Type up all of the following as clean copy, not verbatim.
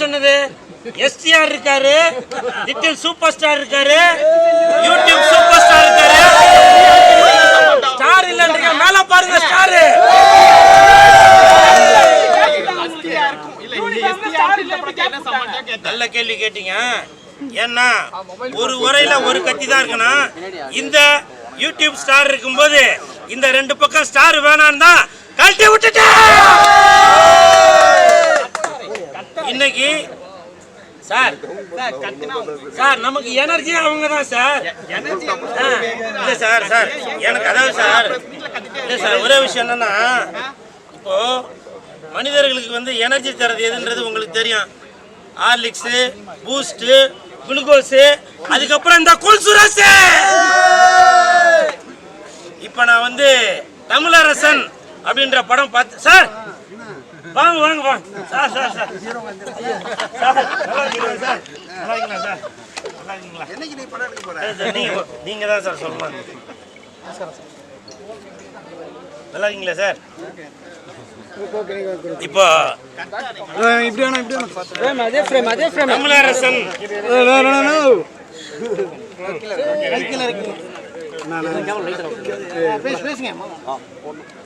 சொன்னது? எஸ்டிஆர் இருக்காரு, little super star இருக்காரு, யூடியூப் சூப்பர் ஸ்டார் இருக்காரு. ஸ்டார் இல்லன்றீங்க, மேல பாருங்க ஸ்டார். நல்ல கேள்வி கேட்டீங்க. ஏன்னா ஒரு உரையில ஒரு கத்தி தான் இருக்கணும். இந்த யூடியூப் ஸ்டார் இருக்கும்போது இந்த ரெண்டு பக்கம் ஸ்டார் வேணான்னு தான் கழட்டி விட்டுட்டேன். இன்னைக்கு சார் சார் நமக்கு எனர்ஜி அவங்க தான் சார். இல்லை சார் சார் எனக்கு அதாவது சார் இல்லை சார் ஒரே விஷயம் என்னன்னா, இப்போ மனிதர்களுக்கு வந்து எனர்ஜி தரது எதுன்றது உங்களுக்கு தெரியும். ஹார்லிக்ஸு, பூஸ்ட்டு, குளுக்கோஸு, அதுக்கப்புறம் இந்த குல்சுரஸ். இப்போ நான் வந்து தமிழரசன் அப்படின்ற படம் பார்த்து சார் வாங்க வாங்க வாங்க சார் சார் சார் சார் நல்லா இருக்கீங்களா சார்? நல்லா இருக்கீங்களா சார்? நல்லா இருக்கீங்களா? என்னைக்கு நீ படம் எடுக்க போற? நீங்க தான் சார் சொல்லணும். நல்லா இருக்கீங்களா சார்? இப்போ தமிழரசன்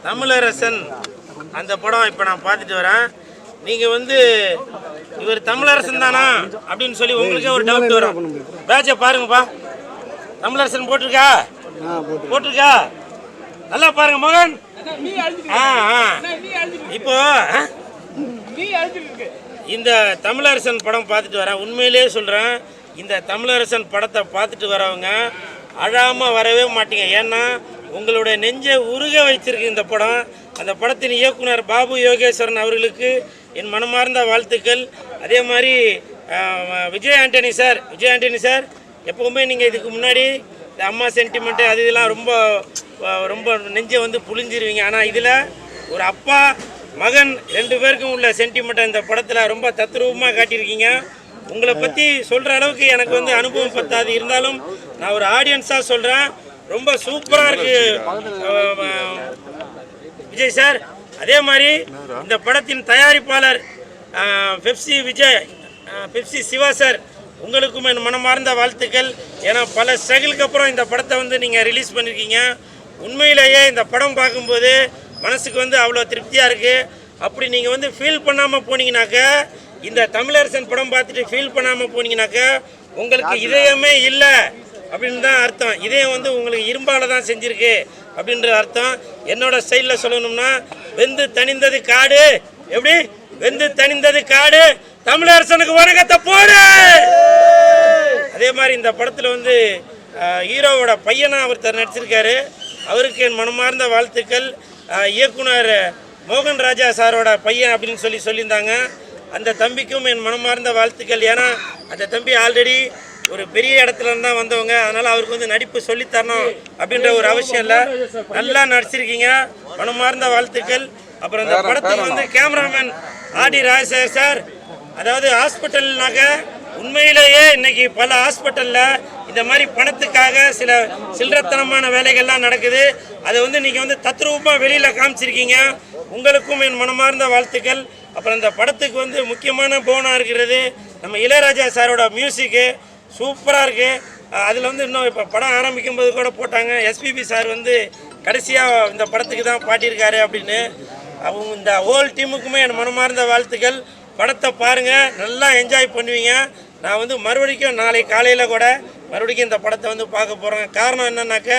தமிழரசன் அந்த படம் இப்போ நான் பார்த்துட்டு வரேன். நீங்கள் வந்து இவர் தமிழரசன் தானா அப்படின்னு சொல்லி உங்களுக்கே ஒரு டவுட் வரும். பேட்சை பாருங்கப்பா, தமிழரசன் போட்டிருக்கா? போட்டிருக்கா? நல்லா பாருங்க மகன். இப்போ இந்த தமிழரசன் படம் பார்த்துட்டு வரேன். உண்மையிலே சொல்கிறேன், இந்த தமிழரசன் படத்தை பார்த்துட்டு வரவங்க அழாமல் வரவே மாட்டீங்க. ஏன்னா உங்களுடைய நெஞ்சை உருக வைத்திருக்கு இந்த படம். அந்த படத்தின் இயக்குனர் பாபு யோகேஸ்வரன் அவர்களுக்கு என் மனமார்ந்த வாழ்த்துக்கள். அதே மாதிரி விஜய் ஆண்டனி சார் எப்போவுமே நீங்கள் இதுக்கு முன்னாடி இந்த அம்மா சென்டிமெண்ட்டு அது இதெல்லாம் ரொம்ப ரொம்ப நெஞ்சை வந்து புழிஞ்சிருவீங்க. ஆனால் இதில் ஒரு அப்பா மகன் ரெண்டு பேருக்கும் உள்ள சென்டிமெண்ட்டை இந்த படத்தில் ரொம்ப தத்ரூபமாக காட்டியிருக்கீங்க. உங்களை பற்றி சொல்கிற அளவுக்கு எனக்கு வந்து அனுபவம் பத்தாது. இருந்தாலும் நான் ஒரு ஆடியன்ஸாக சொல்கிறேன், ரொம்ப சூப்பராக இருக்குது விஜய் சார். அதே மாதிரி இந்த படத்தின் தயாரிப்பாளர் பெப்சி சிவா சார், உங்களுக்கும் என் மனமார்ந்த வாழ்த்துக்கள். ஏன்னா பல ஸ்ட்ரகிளுக்கு அப்புறம் இந்த படத்தை வந்து நீங்கள் ரிலீஸ் பண்ணியிருக்கீங்க. உண்மையிலேயே இந்த படம் பார்க்கும்போது மனசுக்கு வந்து அவ்வளோ திருப்தியாக இருக்குது. அப்படி நீங்கள் வந்து ஃபீல் பண்ணாமல் போனீங்கன்னாக்க, இந்த தமிழரசன் படம் பார்த்துட்டு ஃபீல் பண்ணாமல் போனீங்கன்னாக்க உங்களுக்கு இதயமே இல்லை அப்படின்னு தான் அர்த்தம். இதயம் வந்து உங்களுக்கு இரும்பால் தான் செஞ்சுருக்கு அப்படின்ற அர்த்தம். என்னோட ஸ்டைலில் சொல்லணும்னா, வெந்து தணிந்தது காடு. எப்படி வெந்து தணிந்தது காடு, தமிழரசனுக்கு வணக்கத்தை போடு. அதே மாதிரி இந்த படத்தில் வந்து ஹீரோவோட பையனாக ஒருத்தர் நடிச்சிருக்காரு. அவருக்கு என் மனமார்ந்த வாழ்த்துக்கள். இயக்குனர் மோகன் ராஜா சாரோட பையன் அப்படின்னு சொல்லியிருந்தாங்க. அந்த தம்பிக்கும் என் மனமார்ந்த வாழ்த்துக்கள். ஏன்னா அந்த தம்பி ஆல்ரெடி ஒரு பெரிய இடத்துல தான் வந்தவங்க. அதனால் அவருக்கு வந்து நடிப்பு சொல்லித்தரணும் அப்படின்ற ஒரு அவசியம் இல்லை. நல்லா நடிச்சிருக்கீங்க, மனமார்ந்த வாழ்த்துக்கள். அப்புறம் இந்த படத்துக்கு வந்து கேமராமேன் ஆடி ராஜசேகர் சார், அதாவது ஹாஸ்பிட்டல்னாக்க உண்மையிலேயே இன்னைக்கு பல ஹாஸ்பிட்டலில் இந்த மாதிரி பணத்துக்காக சில சில்லறத்தனமான வேலைகள்லாம் நடக்குது. அதை வந்து நீங்கள் வந்து தத்ரூபமாக வெளியில் காமிச்சிருக்கீங்க. உங்களுக்கும் என் மனமார்ந்த வாழ்த்துக்கள். அப்புறம் இந்த படத்துக்கு வந்து முக்கியமான போனாக இருக்கிறது நம்ம இளையராஜா சாரோட மியூசிக்கு சூப்பராக இருக்குது. அதில் வந்து இன்னும் இப்போ படம் ஆரம்பிக்கும் போது கூட போட்டாங்க, எஸ்பிபி சார் வந்து கடைசியாக இந்த படத்துக்கு தான் பாட்டியிருக்காரு அப்படின்னு. அவங்க இந்த ஹோல் டீமுக்குமே என் மனமார்ந்த வாழ்த்துக்கள். படத்தை பாருங்கள், நல்லா என்ஜாய் பண்ணுவீங்க. நான் வந்து மறுபடிக்கும் நாளை காலையில் கூட மறுபடிக்கும் இந்த படத்தை வந்து பார்க்க போகிறேன். காரணம் என்னன்னாக்க,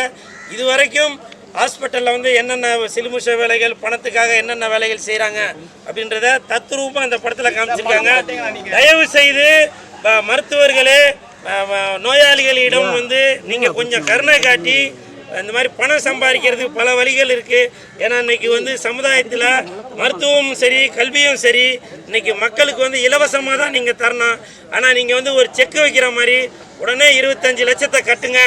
இது வரைக்கும் ஹாஸ்பிட்டலில் வந்து என்னென்ன சிலுமுஷ வேலைகள், பணத்துக்காக என்னென்ன வேலைகள் செய்கிறாங்க அப்படின்றத தத்ரூபமாக இந்த படத்தில் காமிச்சிருக்காங்க. தயவு செய்து மருத்துவர்களே, நோயாளிகளிடம் வந்து நீங்கள் கொஞ்சம் கருணை காட்டி, இந்த மாதிரி பணம் சம்பாதிக்கிறதுக்கு பல வழிகள் இருக்குது. ஏன்னா இன்றைக்கி வந்து சமுதாயத்தில் மருத்துவமும் சரி, கல்வியும் சரி, இன்றைக்கி மக்களுக்கு வந்து இலவசமாக தான் நீங்கள் தரணும். ஆனால் நீங்கள் வந்து ஒரு செக்கு வைக்கிற மாதிரி உடனே 25 லட்சத்தை கட்டுங்க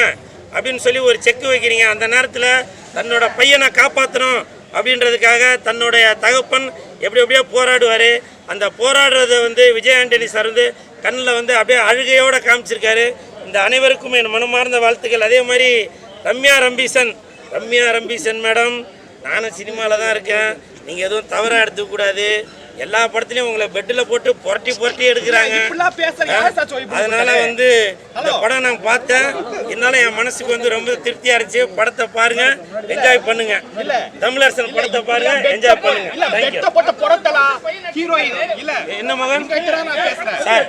அப்படின்னு சொல்லி ஒரு செக்கு வைக்கிறீங்க. அந்த நேரத்தில் தன்னோட பையனை காப்பாற்றணும் அப்படின்றதுக்காக தன்னுடைய தகப்பன் எப்படியோ போராடுவார். அந்த போராடுறதை வந்து விஜய் ஆண்டனி சார் வந்து கண்ணில் வந்து அப்படியே அழுகையோடு காமிச்சிருக்காரு. இந்த அனைவருக்கும் என் மனமார்ந்த வாழ்த்துக்கள். அதே மாதிரி ரம்யா ரம்பீசன் மேடம், நானும் சினிமாவில் தான் இருக்கேன், நீங்கள் எதுவும் தவறாக எடுத்துக்கூடாது. எல்லா படத்துலையும் உங்களை பெட்டில் போட்டு புரட்டி எடுக்கிறாங்க. அதனால வந்து இந்த படம் நான் பார்த்தேன். என்னால என் மனசுக்கு வந்து ரொம்ப திருப்தியா இருந்துச்சு. படத்தை பாருங்க, என்ஜாய் பண்ணுங்க. தமிழரசன் படத்தை பாருங்க, என்ஜாய் பண்ணுங்க. என்ன மகன் சார்